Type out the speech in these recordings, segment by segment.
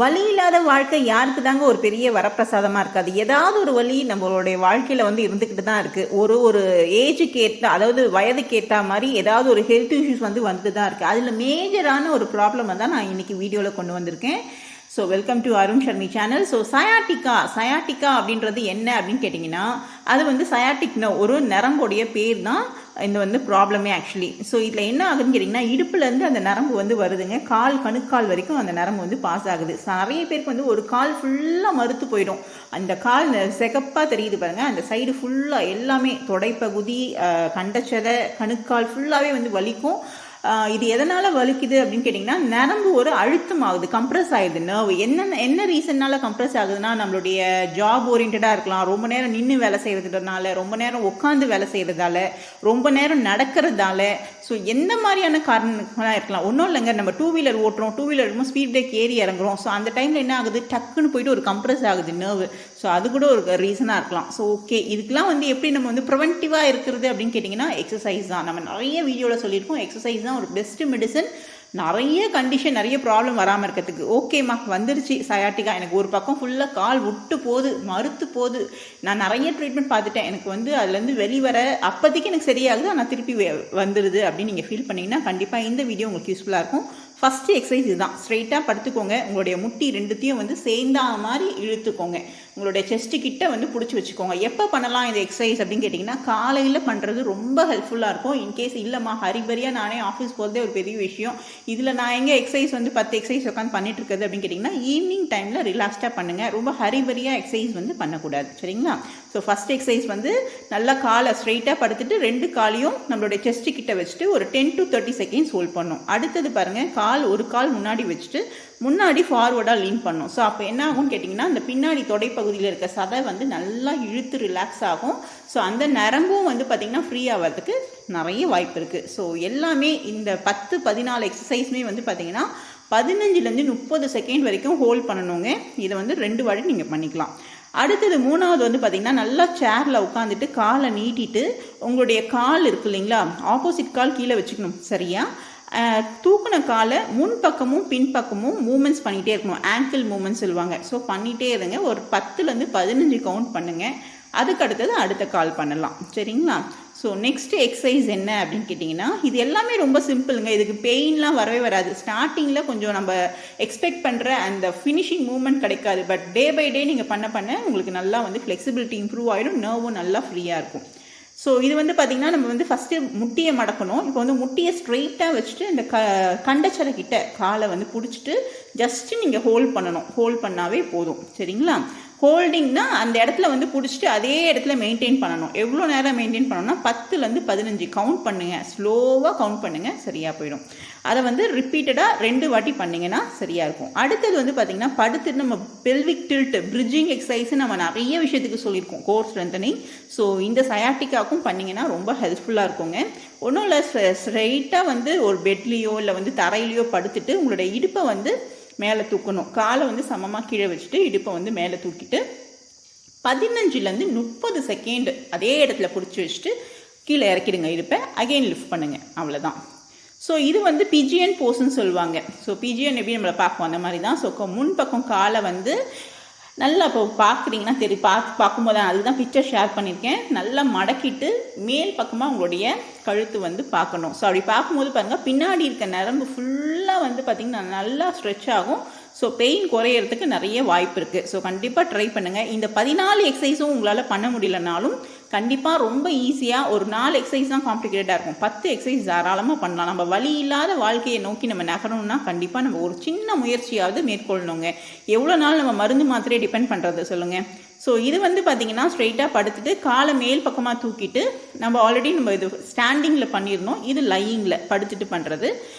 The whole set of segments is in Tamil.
வலி இல்லாத வாழ்க்கை யாருக்கு தாங்க ஒரு பெரிய வரப்பிரசாதமாக இருக்காது. ஏதாவது ஒரு வலி நம்மளுடைய வாழ்க்கையில் வந்து இருந்துக்கிட்டு தான் இருக்குது. ஒரு ஏஜுக்கு ஏற்ற, அதாவது வயதுக்கு ஏற்ற மாதிரி ஏதாவது ஒரு ஹெல்த் இஷ்யூஸ் வந்து வந்துட்டு தான் இருக்குது. அதில் மேஜரான ஒரு ப்ராப்ளம் தான் நான் இன்றைக்கி வீடியோவில் கொண்டு வந்திருக்கேன். So welcome to Arun Sharmi channel. So sciatica அப்படின்றது என்ன அப்படின்னு கேட்டிங்கன்னா, அது வந்து சயாட்டிக்னா ஒரு நரம்புடைய பேர் தான் இந்த வந்து ப்ராப்ளமே ஆக்சுவலி. ஸோ இதில் என்ன ஆகுதுன்னு கேட்டிங்கன்னா, இடுப்புலேருந்து அந்த நரம்பு வந்து வருதுங்க, கணுக்கால் வரைக்கும் அந்த நரம்பு வந்து பாஸ் ஆகுது. நிறைய பேருக்கு வந்து ஒரு கால் ஃபுல்லாக மறுத்து போயிடும். அந்த கால் சிகப்பாக தெரியுது பாருங்கள், அந்த சைடு ஃபுல்லாக எல்லாமே தொடைப்பகுதி, கண்டச்சதை, கணுக்கால் ஃபுல்லாகவே வந்து வலிக்கும். இது எதனால் வலிக்குது அப்படின்னு கேட்டிங்கன்னா, நரம்பு ஒரு அழுத்தம் ஆகுது, கம்ப்ரெஸ் ஆகுது. நர்வ் என்ன ரீசன்னால கம்ப்ரெஸ் ஆகுதுன்னா, நம்மளுடைய ஜாப் ஓரியன்டாக இருக்கலாம், ரொம்ப நேரம் நின்று வேலை செய்கிறதுனால, ரொம்ப நேரம் உட்காந்து வேலை செய்கிறதால, ரொம்ப நேரம் நடக்கிறதால. ஸோ எந்த மாதிரியான காரணங்களாக இருக்கலாம். ஒன்றும் இல்லைங்க, நம்ம டூ வீலர் ஓட்டுறோம், டூ வீலர் இருக்கும், ஸ்பீட் பிரேக் ஏறி இறங்குறோம். ஸோ அந்த டைமில் என்ன ஆகுது, டக்குன்னு போயிட்டு ஒரு கம்ப்ரெஸ் ஆகுது நர்வு. ஸோ அது கூட ஒரு ரீசனாக இருக்கலாம். ஸோ ஓகே, இதுக்கெலாம் வந்து எப்படி நம்ம வந்து ப்ரிவென்டிவாக இருக்கிறது அப்படின்னு கேட்டிங்கன்னா, எக்ஸசைஸ் தான். நம்ம நிறைய வீடியோவில் சொல்லியிருக்கோம், எக்ஸசைஸ் தான் ஒரு பெஸ்ட் மெடிசன். நிறைய கண்டிஷன், நிறைய ப்ராப்ளம் வராமல் இருக்கிறதுக்கு. ஓகேம்மா, வந்துருச்சு சயாட்டிக்கா, எனக்கு ஒரு பக்கம் ஃபுல்லாக கால் விட்டு போகுது, மறுத்து போகுது, நான் நிறைய ட்ரீட்மெண்ட் பார்த்துட்டேன், எனக்கு வந்து அதுலேருந்து வெளிவர அப்போதைக்கு எனக்கு சரியாகுது, ஆனால் திருப்பி வந்துடுது அப்படின்னு நீங்கள் ஃபீல் பண்ணிங்கன்னா கண்டிப்பாக இந்த வீடியோ உங்களுக்கு யூஸ்ஃபுல்லாக இருக்கும். ஃபஸ்ட்டு எக்ஸசைஸ் இதுதான். ஸ்ட்ரெயிட்டாக படுத்துக்கோங்க, உங்களுடைய முட்டி ரெண்டுத்தையும் வந்து சேர்ந்தா மாதிரி இழுத்துக்கோங்க, உங்களுடைய செஸ்ட்டு கிட்ட வந்து பிடிச்சி வச்சுக்கோங்க. எப்போ பண்ணலாம் இந்த எக்ஸசைஸ் அப்படின்னு கேட்டிங்கன்னா, காலையில் பண்ணுறது ரொம்ப ஹெல்ப்ஃபுல்லாக இருக்கும். இன்கேஸ் இல்லைம்மா ஹரிபரியாக நானே ஆஃபீஸ் போகிறதே ஒரு பெரிய விஷயம், இதில் நான் எங்கே எக்ஸசைஸ் வந்து 10 எக்ஸசைஸ் உட்காந்து பண்ணிட்டு இருக்கிறது அப்படின்னு கேட்டிங்கன்னா, ஈவினிங் டைமில் ரிலாக்ஸ்டாக பண்ணுங்கள். ரொம்ப ஹரிபரியாக எக்ஸசைஸ் வந்து பண்ணக்கூடாது, சரிங்களா? ஸோ ஃபஸ்ட் எக்ஸசைஸ் வந்து நல்லா காலை ஸ்ட்ரெயிட்டாக படுத்துட்டு ரெண்டு காலையும் நம்மளுடைய செஸ்ட்டு கிட்ட வச்சுட்டு ஒரு 10 to 30 செகண்ட்ஸ் ஹோல்ட் பண்ணணும். அடுத்தது பாருங்கள், ஒரு கால் முன்னாடி வச்சுட்டு முன்னாடி ஃபார்வர்டாக லீன் பண்ணும். ஸோ அப்போ என்ன ஆகும்னு கேட்டிங்கன்னா, அந்த பின்னாடி தொடைப்பகுதியில் இருக்க சதை வந்து நல்லா இழுத்து ரிலாக்ஸ் ஆகும். ஸோ அந்த நரம்பும் வந்து பார்த்திங்கன்னா ஃப்ரீ ஆகிறதுக்கு நிறைய வாய்ப்பு இருக்குது. ஸோ எல்லாமே இந்த 10-14 எக்ஸசைஸுமே வந்து பார்த்திங்கன்னா 15லேருந்து 30 செகண்ட் வரைக்கும் ஹோல்ட் பண்ணணுங்க. இதை வந்து 2 வாட்டி நீங்கள் பண்ணிக்கலாம். அடுத்தது மூணாவது வந்து பார்த்திங்கன்னா, நல்லா சேரில் உட்காந்துட்டு காலை நீட்டிட்டு உங்களுடைய கால் இருக்கு இல்லைங்களா, ஆப்போசிட் கால் கீழே வச்சுக்கணும். சரியா தூக்குன காலை முன்பக்கமும் பின்பக்கமும் மூமெண்ட்ஸ் பண்ணிகிட்டே இருக்கணும். ஆங்கிள் மூமெண்ட்ஸ் சொல்லுவாங்க. ஸோ பண்ணிகிட்டே இருங்க, ஒரு 10லேருந்து 15 கவுண்ட் பண்ணுங்கள். அதுக்கு அடுத்தது அடுத்த கால் பண்ணலாம், சரிங்களா? ஸோ நெக்ஸ்ட் எக்ஸசைஸ் என்ன அப்படின்னு கேட்டிங்கன்னா, இது எல்லாமே ரொம்ப சிம்பிளுங்க. இதுக்கு பெயின்லாம் வரவே வராது. ஸ்டார்டிங்கில் கொஞ்சம் நம்ம எக்ஸ்பெக்ட் பண்ணுற அந்த ஃபினிஷிங் மூமெண்ட் கிடைக்காது. பட் டே பை டே நீங்கள் பண்ண உங்களுக்கு நல்லா வந்து ஃப்ளெக்சிபிலிட்டி இம்ப்ரூவ் ஆகிடும், நர்வும் நல்லா ஃப்ரீயாக இருக்கும். ஸோ இது வந்து பார்த்திங்கன்னா, நம்ம வந்து ஃபஸ்ட்டு முட்டியை மடக்கணும். இப்போ வந்து முட்டியை ஸ்ட்ரெயிட்டாக வச்சுட்டு இந்த கண்டச்சரை கிட்ட காலை வந்து பிடிச்சிட்டு ஜஸ்ட்டு நீங்கள் ஹோல்ட் பண்ணணும். ஹோல்ட் பண்ணாவே போதும், சரிங்களா? ஹோல்டிங்னா அந்த இடத்துல வந்து பிடிச்சிட்டு அதே இடத்துல மெயின்டைன் பண்ணணும். எவ்வளோ நேரம் மெயின்டைன் பண்ணணும்னா 10லேருந்து 15 கவுண்ட் பண்ணுங்கள். ஸ்லோவாக கவுண்ட் பண்ணுங்கள், சரியாக போயிடும். அதை வந்து ரிப்பீட்டடாக 2 வாட்டி பண்ணிங்கன்னா சரியாக இருக்கும். அடுத்தது வந்து பார்த்திங்கன்னா, படுத்துட்டு நம்ம பெல்விக் டில்ட் பிரிட்ஜிங் எக்ஸசைஸ் நம்ம நிறைய விஷயத்துக்கு சொல்லியிருக்கோம், கோர் ஸ்ட்ரென்தனிங். ஸோ இந்த சயாட்டிக்காக்கும் பண்ணிங்கன்னா ரொம்ப ஹெல்ப்ஃபுல்லாக இருக்குங்க. ஒன்றும் இல்லை, ஸ்ட்ரைட்டாக வந்து ஒரு பெட்லேயோ இல்லை வந்து தரையிலையோ படுத்துட்டு உங்களுடைய இடுப்பை வந்து மேலே தூக்கணும். காலை வந்து சமமாக கீழே வச்சுட்டு இடுப்பை வந்து மேலே தூக்கிட்டு 15லேருந்து 30 செகண்ட் அதே இடத்துல பிடிச்சி வச்சுட்டு கீழே இறக்கிடுங்க இடுப்பை. அகெயின் லிஃப்ட் பண்ணுங்கள், அவ்வளோதான். ஸோ இது வந்து பிஜிஎன் போஸ்ன்னு சொல்லுவாங்க. ஸோ பிஜிஎன் எப்படி நம்மளை பார்ப்போம் அந்த மாதிரி தான். ஸோ முன்பக்கம் காலை வந்து நல்லா இப்போ பார்க்குறீங்கன்னா பார்க்கும்போது அதுதான் பிக்சர் ஷேர் பண்ணியிருக்கேன். நல்லா மடக்கிட்டு மேல் பக்கமாக உங்களுடைய கழுத்து வந்து பார்க்கணும். ஸோ அப்படி பார்க்கும்போது பாருங்கள், பின்னாடி இருக்க நரம்பு ஃபுல்லாக வந்து பார்த்திங்கன்னா நல்லா ஸ்ட்ரெச் ஆகும். ஸோ பெயின் குறையிறதுக்கு நிறைய வாய்ப்பு இருக்குது. ஸோ கண்டிப்பாக ட்ரை பண்ணுங்கள். இந்த 14 எக்ஸசைஸும் உங்களால் பண்ண முடியலனாலும் கண்டிப்பாக ரொம்ப ஈஸியாக ஒரு 4 எக்ஸசைஸ் தான் காம்ப்ளிகேட்டடாக இருக்கும். 10 எக்ஸசைஸ் தாராளமாக பண்ணலாம். நம்ம வலி இல்லாத வாழ்க்கையை நோக்கி நம்ம நகரணும்னா கண்டிப்பாக நம்ம ஒரு சின்ன முயற்சியாவது மேற்கொள்ளணுங்க. எவ்வளோ நாள் நம்ம மருந்து மாத்திரையை டிபெண்ட் பண்ணுறது சொல்லுங்கள். ஸோ இது வந்து பார்த்திங்கன்னா, ஸ்ட்ரெயிட்டாக படுத்துட்டு காலை மேல் பக்கமாக தூக்கிட்டு, நம்ம ஆல்ரெடி நம்ம இது ஸ்டாண்டிங்கில் பண்ணியிருந்தோம், இது லையிங்கில் படுத்துட்டு பண்ணுறது.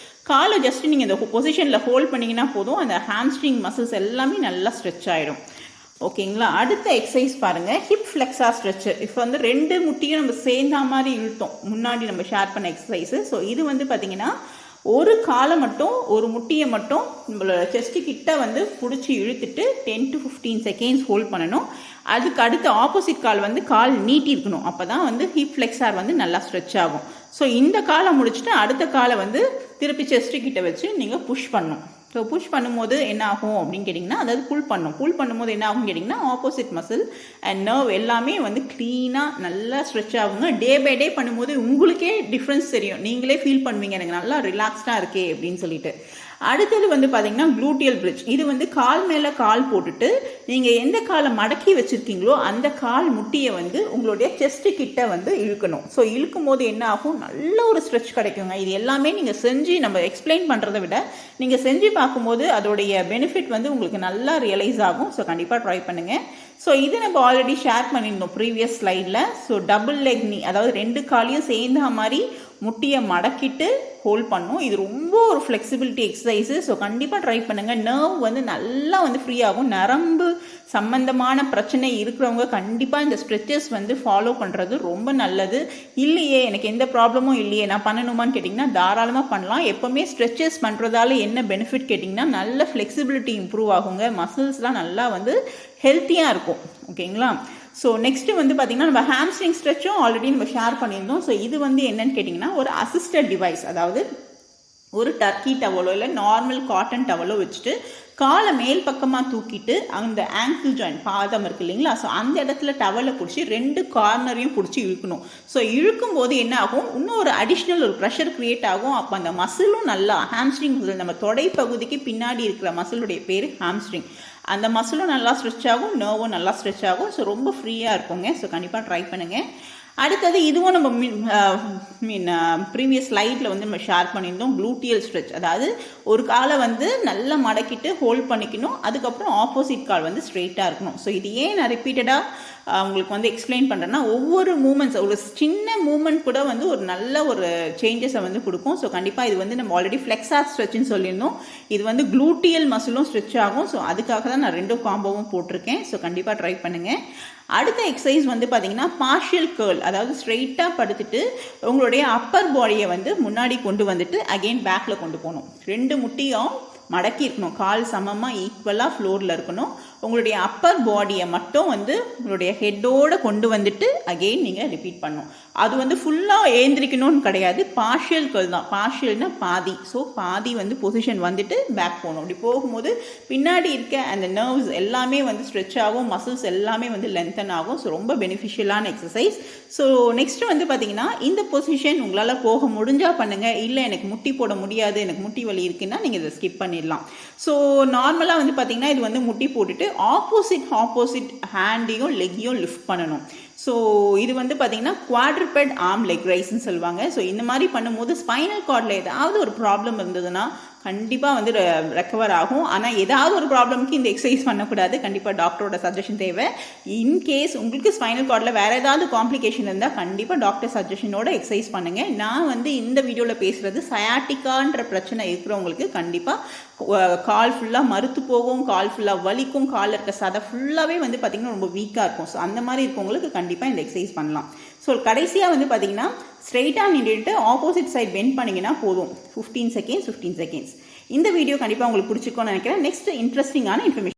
காலை ஜஸ்ட்டு நீங்கள் இந்த பொசிஷனில் ஹோல்ட் பண்ணிங்கன்னா போதும், அந்த ஹாம்ஸ்ட்ரிங் மசில்ஸ் எல்லாமே நல்லா ஸ்ட்ரெச் ஆகிடும். ஓகேங்களா? அடுத்த எக்ஸசைஸ் பாருங்கள், ஹிப் ஃப்ளெக்ஸா ஸ்ட்ரெச்சு. இப்போ வந்து 2 முட்டியும் நம்ம சேர்ந்தா மாதிரி இழுத்தோம், முன்னாடி நம்ம ஷேர் பண்ண எக்ஸசைஸு. ஸோ இது வந்து பார்த்திங்கன்னா, ஒரு காலை மட்டும் ஒரு முட்டியை மட்டும் நம்மளோட செஸ்ட்டு கிட்ட வந்து பிடிச்சி இழுத்துட்டு 10 to 15 செகண்ட்ஸ் ஹோல்ட் பண்ணணும். அதுக்கு அடுத்த ஆப்போசிட் கால் வந்து கால் நீட்டி இருக்கணும். அப்போ தான் வந்து ஹிப் ஃப்ளெக்ஸார் வந்து நல்லா ஸ்ட்ரெச் ஆகும். ஸோ இந்த காலை முடிச்சுட்டு அடுத்த காலை வந்து திருப்பி செஸ்ட்டு கிட்ட வச்சு நீங்கள் புஷ் பண்ணணும். ஸோ புஷ் பண்ணும்போது என்ன ஆகும் அப்படின்னு கேட்டிங்கன்னா, அதாவது புல் பண்ணும்போது என்ன ஆகும் கேட்டிங்கன்னா, ஆப்போசிட் மசில் அண்ட் நர்வ் எல்லாமே வந்து க்ளீனாக நல்லா ஸ்ட்ரெச் ஆகுங்க. டே பை டே பண்ணும்போது உங்களுக்கே டிஃப்ரென்ஸ் தெரியும். நீங்களே ஃபீல் பண்ணுவீங்க, எனக்கு நல்லா ரிலாக்ஸ்டாக இருக்கே அப்படின்னு சொல்லிட்டு. அடுத்தது வந்து பார்த்தீங்கன்னா க்ளூட்டியல் பிரிட்ஜ். இது வந்து கால் மேலே கால் போட்டுட்டு நீங்கள் எந்த காலை மடக்கி வச்சுருக்கீங்களோ அந்த கால் முட்டியை வந்து உங்களுடைய செஸ்ட்டு கிட்ட வந்து இழுக்கணும். ஸோ இழுக்கும் போது என்ன ஆகும், நல்ல ஒரு ஸ்ட்ரெச் கிடைக்குங்க. இது எல்லாமே நீங்கள் செஞ்சு நம்ம எக்ஸ்பிளைன் பண்ணுறதை விட நீங்கள் செஞ்சு பார்க்கும்போது அதோடைய பெனிஃபிட் வந்து உங்களுக்கு நல்லா ரியலைஸ் ஆகும். ஸோ கண்டிப்பாக ட்ரை பண்ணுங்கள். ஸோ இது நம்ம ஆல்ரெடி ஷேர் பண்ணியிருந்தோம் ப்ரீவியஸ் ஸ்லைடில். ஸோ டபுள் லெக் நீ, அதாவது 2 காலையும் சேர்ந்த மாதிரி முட்டியை மடக்கிட்டு ஹோல்ட் பண்ணும். இது ரொம்ப ஒரு ஃப்ளெக்சிபிலிட்டி எக்ஸசைஸு. ஸோ கண்டிப்பாக ட்ரை பண்ணுங்கள். நர்வ் வந்து நல்லா வந்து ஃப்ரீ ஆகும். நரம்பு சம்பந்தமான பிரச்சனை இருக்கிறவங்க கண்டிப்பாக இந்த ஸ்ட்ரெச்சஸ் வந்து ஃபாலோ பண்ணுறது ரொம்ப நல்லது. இல்லையே எனக்கு எந்த ப்ராப்ளமும் இல்லையே நான் பண்ணணுமான்னு கேட்டிங்கன்னா தாராளமாக பண்ணலாம். எப்போவுமே ஸ்ட்ரெச்சஸ் பண்ணுறதால என்ன பெனிஃபிட் கேட்டிங்கன்னா, நல்ல ஃப்ளெக்சிபிலிட்டி இம்ப்ரூவ் ஆகுங்க. மசில்ஸ்லாம் நல்லா வந்து ஹெல்த்தியாக இருக்கும். ஓகேங்களா? ஸோ நெக்ஸ்ட்டு வந்து பார்த்திங்கன்னா, நம்ம ஹாம்ஸ்ட்ரிங் ஸ்ட்ரெச்சும் ஆல்ரெடி நம்ம ஷேர் பண்ணியிருந்தோம். ஸோ இது வந்து என்னன்னு கேட்டிங்கன்னா, ஒரு அசிஸ்டட் டிவைஸ். அதாவது ஒரு டர்க்கி டவலோ இல்லை நார்மல் காட்டன் டவலோ வச்சுட்டு காலை மேல் பக்கமாக தூக்கிட்டு அந்த ஆங்கிள் ஜாயிண்ட் பாதம் இருக்குது இல்லைங்களா, ஸோ அந்த இடத்துல டவலை பிடிச்சி 2 கார்னரையும் பிடிச்சி இழுக்கணும். ஸோ இழுக்கும் போது என்ன ஆகும், இன்னும் ஒரு அடிஷ்னல் ஒரு ப்ரெஷர் க்ரியேட் ஆகும். அப்போ அந்த மசிலும் நல்லா ஹாம்ஸ்ட்ரிங் மசில், நம்ம தொடை பகுதிக்கு பின்னாடி இருக்கிற மசிலுடைய பேர் ஹாம்ஸ்ட்ரிங், அந்த மசிலும் நல்லா ஸ்ட்ரெச் ஆகும், நர்வும் நல்லா ஸ்ட்ரெச் ஆகும். ஸோ ரொம்ப ஃப்ரீயாக இருக்குங்க. ஸோ கண்டிப்பாக ட்ரை பண்ணுங்கள். அடுத்தது இதுவும் நம்ம ப்ரீவியஸ் ஸ்லைடில் வந்து நம்ம ஷேர் பண்ணியிருந்தோம், க்ளூட்டியல் ஸ்ட்ரெச். அதாவது ஒரு காலை வந்து நல்லா மடக்கிட்டு ஹோல்ட் பண்ணிக்கணும், அதுக்கப்புறம் ஆப்போசிட் கால் வந்து ஸ்ட்ரெயிட்டாக இருக்கணும். ஸோ இது ஏன் நான் ரிப்பீட்டடாக உங்களுக்கு வந்து எக்ஸ்பிளைன் பண்ணுறேன்னா, ஒவ்வொரு மூமெண்ட்ஸ், ஒரு சின்ன மூமெண்ட் கூட வந்து ஒரு நல்ல ஒரு சேஞ்சஸை வந்து கொடுக்கும். ஸோ கண்டிப்பாக இது வந்து நம்ம ஆல்ரெடி ஃப்ளெக்ஸார் ஸ்ட்ரெச்சுன்னு சொல்லியிருந்தோம். இது வந்து க்ளூட்டியல் மசிலும் ஸ்ட்ரெச் ஆகும். ஸோ அதுக்காக தான் நான் 2 காம்போவும் போட்டிருக்கேன். ஸோ கண்டிப்பாக ட்ரை பண்ணுங்கள். அடுத்த எக்ஸசைஸ் வந்து பார்த்தீங்கன்னா பார்ஷியல் கேர்ள். அதாவது ஸ்ட்ரெயிட்டாக படுத்துட்டு உங்களுடைய அப்பர் பாடியை வந்து முன்னாடி கொண்டு வந்துட்டு அகெயின் பேக்கில் கொண்டு போகணும். 2 முட்டியும் மடக்கி இருக்கணும், கால் சமமாக ஈக்குவலாக ஃப்ளோரில் இருக்கணும். உங்களுடைய அப்பர் பாடியை மட்டும் வந்து உங்களுடைய ஹெட்டோடு கொண்டு வந்துட்டு அகெயின் நீங்கள் ரிப்பீட் பண்ணணும். அது வந்து ஃபுல்லாக ஏந்திரிக்கணும்னு கிடையாது, பார்ஷியல் கேர்ள் தான். பார்ஷியல்னா பாதி. ஸோ பாதி வந்து பொசிஷன் வந்துட்டு பேக் போகணும். அப்படி போகும்போது பின்னாடி இருக்க அந்த நர்வ்ஸ் எல்லாமே வந்து ஸ்ட்ரெச் ஆகும், மசில்ஸ் எல்லாமே வந்து லென்த்தன் ஆகும். ஸோ ரொம்ப பெனிஃபிஷியலான எக்ஸசைஸ். ஸோ நெக்ஸ்ட்டு வந்து பார்த்தீங்கன்னா, இந்த பொசிஷன் உங்களால் போக முடிஞ்சால் பண்ணுங்கள். இல்லை எனக்கு முட்டி போட முடியாது, எனக்கு முட்டி வலி இருக்குன்னா நீங்கள் இதை ஸ்கிப் பண்ணிடலாம். ஸோ நார்மலாக வந்து பார்த்தீங்கன்னா, இது வந்து முட்டி போட்டுட்டு ஆப்போசிட் ஹேண்டையும் லெக்கையும் லிஃப்ட் பண்ணணும். ஸோ இது வந்து பார்த்தீங்கன்னா குவாட்ரிபெட் ஆர்ம் லெக் ரைஸ்ன்னு சொல்லுவாங்க. ஸோ இந்த மாதிரி பண்ணும்போது ஸ்பைனல் கார்டில் ஏதாவது ஒரு ப்ராப்ளம் இருந்ததுன்னா கண்டிப்பாக வந்து ரெக்கவர் ஆகும். ஆனால் ஏதாவது ஒரு ப்ராப்ளம்க்கு இந்த எக்ஸசைஸ் பண்ணக்கூடாது. கண்டிப்பாக டாக்டரோட சஜஷன் தேவை. இன்கேஸ் உங்களுக்கு ஸ்பைனல் கார்டில் வேறு ஏதாவது காம்ப்ளிகேஷன் இருந்தால் கண்டிப்பாக டாக்டர் சஜஷனோட எக்ஸசைஸ் பண்ணுங்கள். நான் வந்து இந்த வீடியோவில் பேசுகிறது சயாட்டிக்கான்ற பிரச்சனை இருக்கிறவங்களுக்கு கண்டிப்பாக கால் ஃபுல்லாக மறுத்து போகும், கால் ஃபுல்லாக வலிக்கும், காலில் இருக்க சதை ஃபுல்லாகவே வந்து பார்த்திங்கன்னா ரொம்ப வீக்காக இருக்கும். ஸோ அந்த மாதிரி இருக்கவங்களுக்கு கண்டிப்பாக இந்த எக்ஸசைஸ் பண்ணலாம். ஸோ கடைசியாக வந்து பார்த்திங்கன்னா ஸ்ட்ரெயிட்டாக நின்றுட்டு ஆப்போசிட் சைட் பெண்ட் பண்ணிங்கன்னா போதும். 15 செகண்ட்ஸ். இந்த வீடியோ கண்டிப்பாக உங்களுக்கு பிடிச்சிருக்கும்னு நினைக்கிறேன். நெக்ஸ்ட் இன்ட்ரெஸ்டிங்கான இன்ஃபர்மேஷன்